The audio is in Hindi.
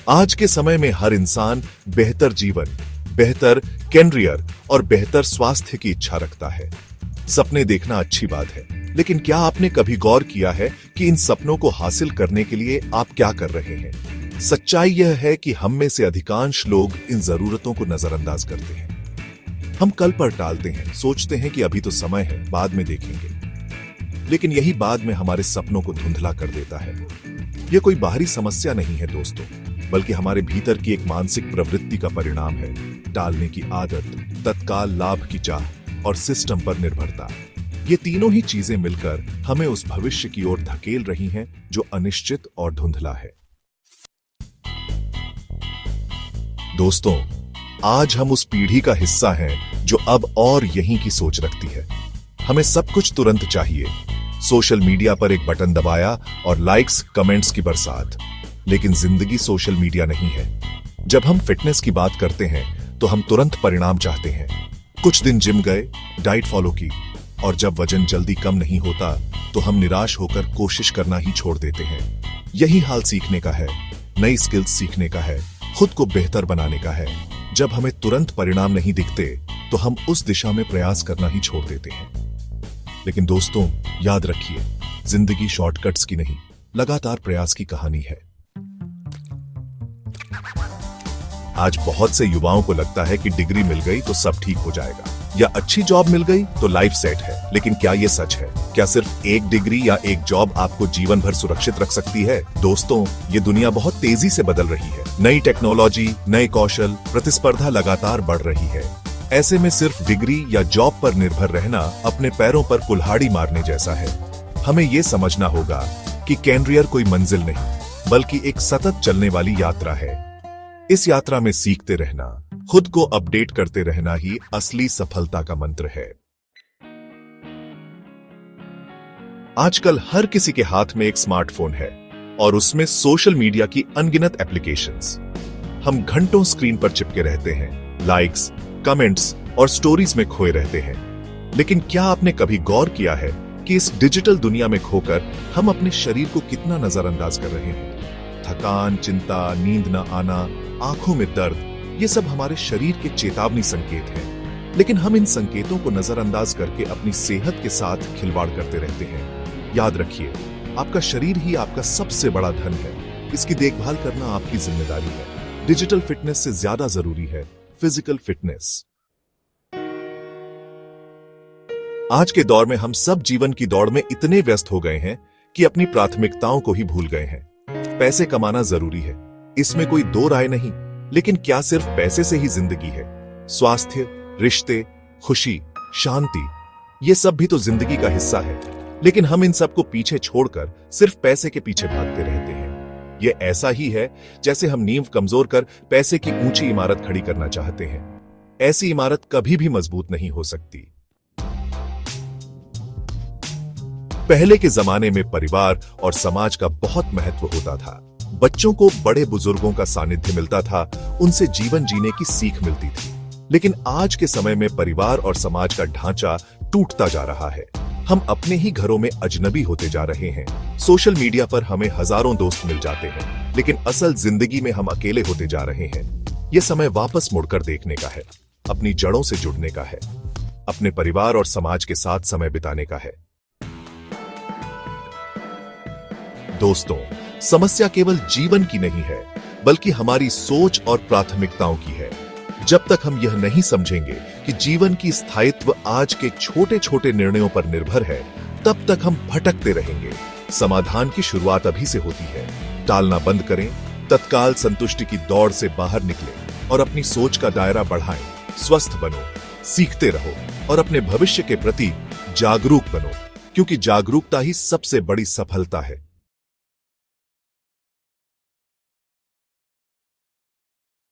आज के समय में हर इंसान बेहतर जीवन, बेहतर कैरियर और बेहतर स्वास्थ्य की इच्छा रखता है। सपने देखना अच्छी बात है, लेकिन क्या आपने कभी गौर किया है कि इन सपनों को हासिल करने के लिए आप क्या कर रहे हैं? सच्चाई यह है कि हम में से अधिकांश लोग इन जरूरतों को नजरअंदाज करते हैं। हम कल पर टालते हैं, सोचते हैं कि अभी तो समय है, बाद में देखेंगे। लेकिन यही बाद में हमारे सपनों को धुंधला कर देता है। यह कोई बाहरी समस्या नहीं है दोस्तों, बल्कि हमारे भीतर की एक मानसिक प्रवृत्ति का परिणाम है। टालने की आदत, तत्काल लाभ की चाह और सिस्टम पर निर्भरता, ये तीनों ही चीजें मिलकर हमें उस भविष्य की ओर धकेल रही हैं जो अनिश्चित और धुंधला है। दोस्तों, आज हम उस पीढ़ी का हिस्सा हैं जो अब और यहीं की सोच रखती है। हमें सब कुछ तुरंत चाहिए। सोशल मीडिया पर एक बटन दबाया और लाइक्स, कमेंट्स की बरसात। लेकिन जिंदगी सोशल मीडिया नहीं है। जब हम फिटनेस की बात करते हैं तो हम तुरंत परिणाम चाहते हैं। कुछ दिन जिम गए, डाइट फॉलो की, और जब वजन जल्दी कम नहीं होता तो हम निराश होकर कोशिश करना ही छोड़ देते हैं। यही हाल सीखने का है, नई स्किल्स सीखने का है, खुद को बेहतर बनाने का है। जब हमें तुरंत परिणाम नहीं दिखते तो हम उस दिशा में प्रयास करना ही छोड़ देते हैं। लेकिन दोस्तों, याद रखिए, जिंदगी शॉर्टकट्स की नहीं, लगातार प्रयास की कहानी है। आज बहुत से युवाओं को लगता है कि डिग्री मिल गई तो सब ठीक हो जाएगा, या अच्छी जॉब मिल गई तो लाइफ सेट है। लेकिन क्या ये सच है? क्या सिर्फ एक डिग्री या एक जॉब आपको जीवन भर सुरक्षित रख सकती है? दोस्तों, ये दुनिया बहुत तेजी से बदल रही है। नई टेक्नोलॉजी, नए कौशल, प्रतिस्पर्धा लगातार बढ़ रही है। ऐसे में सिर्फ डिग्री या जॉब पर निर्भर रहना अपने पैरों पर कुल्हाड़ी मारने जैसा है। हमें ये समझना होगा कि कैरियर कोई मंजिल नहीं, बल्कि एक सतत चलने वाली यात्रा है। इस यात्रा में सीखते रहना, खुद को अपडेट करते रहना ही असली सफलता का मंत्र है। आजकल हर किसी के हाथ में एक स्मार्टफोन है और उसमें सोशल मीडिया की अनगिनत एप्लीकेशंस। हम घंटों स्क्रीन पर चिपके रहते हैं, लाइक्स, कमेंट्स और स्टोरीज में खोए रहते हैं। लेकिन क्या आपने कभी गौर किया है कि इस डिजिटल दुनिया में खोकर हम अपने शरीर को कितना नजरअंदाज कर रहे हैं? थकान, चिंता, नींद न आना, आंखों में दर्द, ये सब हमारे शरीर के चेतावनी संकेत हैं। लेकिन हम इन संकेतों को नजरअंदाज करके अपनी सेहत के साथ खिलवाड़ करते रहते हैं। याद रखिए, आपका शरीर ही आपका सबसे बड़ा धन है। इसकी देखभाल करना आपकी जिम्मेदारी है। डिजिटल फिटनेस से ज्यादा जरूरी है फिजिकल फिटनेस। आज के दौर में हम सब जीवन की दौड़ में इतने व्यस्त हो गए हैं कि अपनी प्राथमिकताओं को ही भूल गए हैं। पैसे कमाना जरूरी है, इसमें कोई दो राय नहीं, लेकिन क्या सिर्फ पैसे से ही जिंदगी है? स्वास्थ्य, रिश्ते, खुशी, शांति, ये सब भी तो जिंदगी का हिस्सा है। लेकिन हम इन सब को पीछे छोड़कर सिर्फ पैसे के पीछे भागते रहते हैं। ये ऐसा ही है जैसे हम नींव कमजोर कर पैसे की ऊंची इमारत खड़ी करना चाहते हैं। ऐसी इमारत कभी भी मजबूत नहीं हो सकती। पहले के जमाने में परिवार और समाज का बहुत महत्व होता था। बच्चों को बड़े बुजुर्गों का सानिध्य मिलता था, उनसे जीवन जीने की सीख मिलती थी। लेकिन आज के समय में परिवार और समाज का ढांचा टूटता जा रहा है। हम अपने ही घरों में अजनबी होते जा रहे हैं। सोशल मीडिया पर हमें हजारों दोस्त मिल जाते हैं, लेकिन असल जिंदगी में हम अकेले होते जा रहे हैं। यह समय वापस मुड़कर देखने का है, अपनी जड़ों से जुड़ने का है, अपने परिवार और समाज के साथ समय बिताने का है। दोस्तों, समस्या केवल जीवन की नहीं है, बल्कि हमारी सोच और प्राथमिकताओं की है। जब तक हम यह नहीं समझेंगे कि जीवन की स्थायित्व आज के छोटे छोटे निर्णयों पर निर्भर है, तब तक हम भटकते रहेंगे। समाधान की शुरुआत अभी से होती है। टालना बंद करें, तत्काल संतुष्टि की दौड़ से बाहर निकलें और अपनी सोच का दायरा बढ़ाएं। स्वस्थ बनो, सीखते रहो और अपने भविष्य के प्रति जागरूक बनो, क्योंकि जागरूकता ही सबसे बड़ी सफलता है।